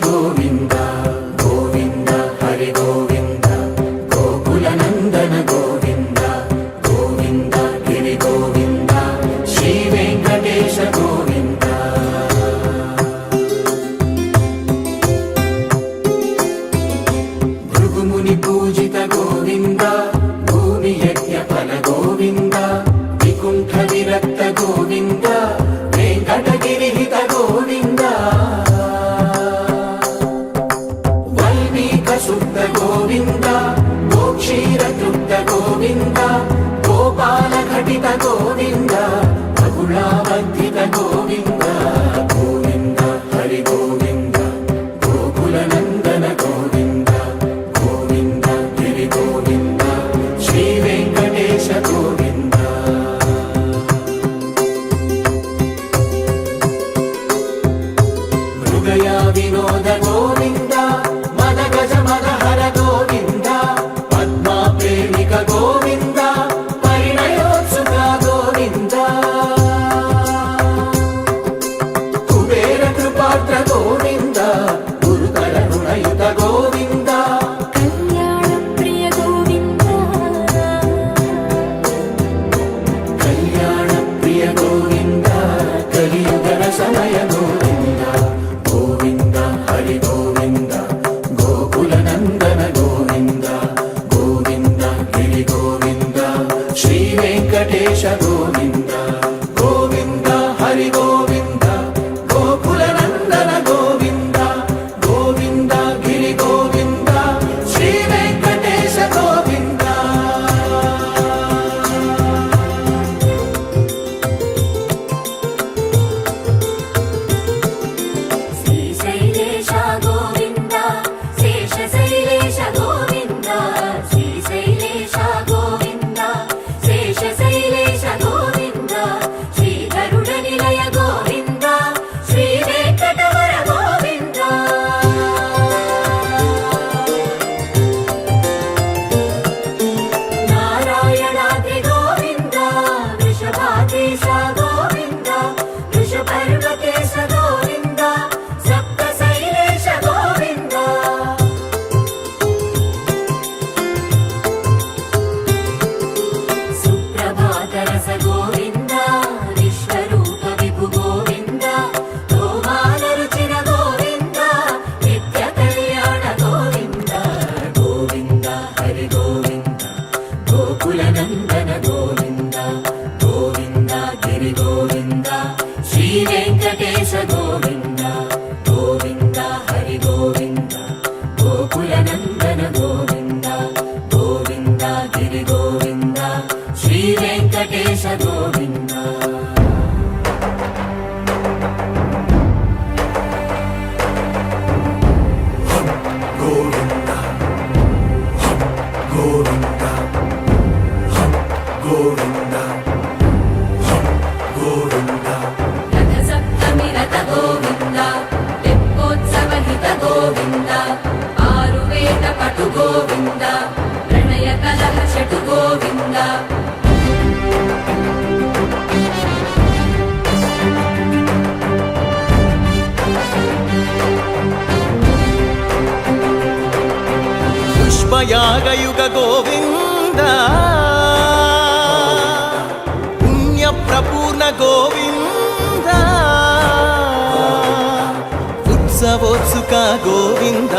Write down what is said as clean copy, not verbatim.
गोविन्द गोविन्द हरि गोविन्द गोकुलनन्दन गोविन्द गोविन्द गिरि गोविन्द श्री वेङ्कटेश गोविन्द भृगुमुनि पूजित गोविन्द भूमि यज्ञ फल गोविन्द विकुण्ठ विरक्त गोविन्द वेङ्कटगिरिहित गोविन्द शुद्ध गोविन्द गोक्षीर तृप्त गोविन्द गोपाल घटित गोविन्द बगुलावर्धित गोविन्द गोविन्द हरि गोविन्द गोकुलनन्दन गोविन्द गोविन्द गिरि गोविन्द श्री वेङ्कटेश गोविन्द मृगया विनोद गोविन्द गज मदहर गोविन्द पद्मा प्रेमिक गोविन्द परिणयोत्सुक गोविन्द कुबेर कृपात्र गोविन्द गुरुतर ऋणयुत गोविन्द कल्याण प्रिय गोविन्द कल्याण प्रिय गोविन्द कलियुगर समय गोविन्द गोविन्द हरि गोविन्द गोकुलनन्दन गोविन्द गोविन्द गिरि गोविन्द श्री वेङ्कटेश गोविन्द गोविन्द हरि गोविन्द गोकुलनन्दन गोविन्द गोविन्द गिरि गोविन्द श्री वेङ्कटेश गोविन्द श्रीशैलेश गोविन्द शेषशैलेश गोविन्द श्रीशैलेश गोविन्द शेषशैलेश गोविन्द श्रीगरुडनिलय गोविन्द श्रीवेङ्कटवर गोविन्द नारायणाद्रि गोविन्द वृषभाद्रीश गोविन्द वृषपर्वतेश गोविन्द सप्तशैलेश गोविन्द सुप्रभातरस गोविन्द विश्वरूप विभु गोविन्द गोमालरुचिर गोविन्द नित्यकल्याण गोविन्द गोविन्द हरि गोविन्द गोकुलनन्दन गोविन्द गोविन्द गिरि गोविन्द श्री वेङ्कटेश गोविन्द गोविन्द हरि गोविन्द गोकुलनन्दन गोविन्द गोविन्द गिरि गोविन्द श्री वेङ्कटेश गोविन्द गोविन्द गोविन्द गोविन्द गोविन्द रथसप्तमिरत गोविन्द तेप्पोत्सवहित गोविन्द आरुवेद पटु गोविन्द प्रणय कलह शटु गोविन्द पुष्पयागयुग गोविन्द पुण्यप्रपूर्ण गोविन्द उत्सवोत्सुक गोविन्द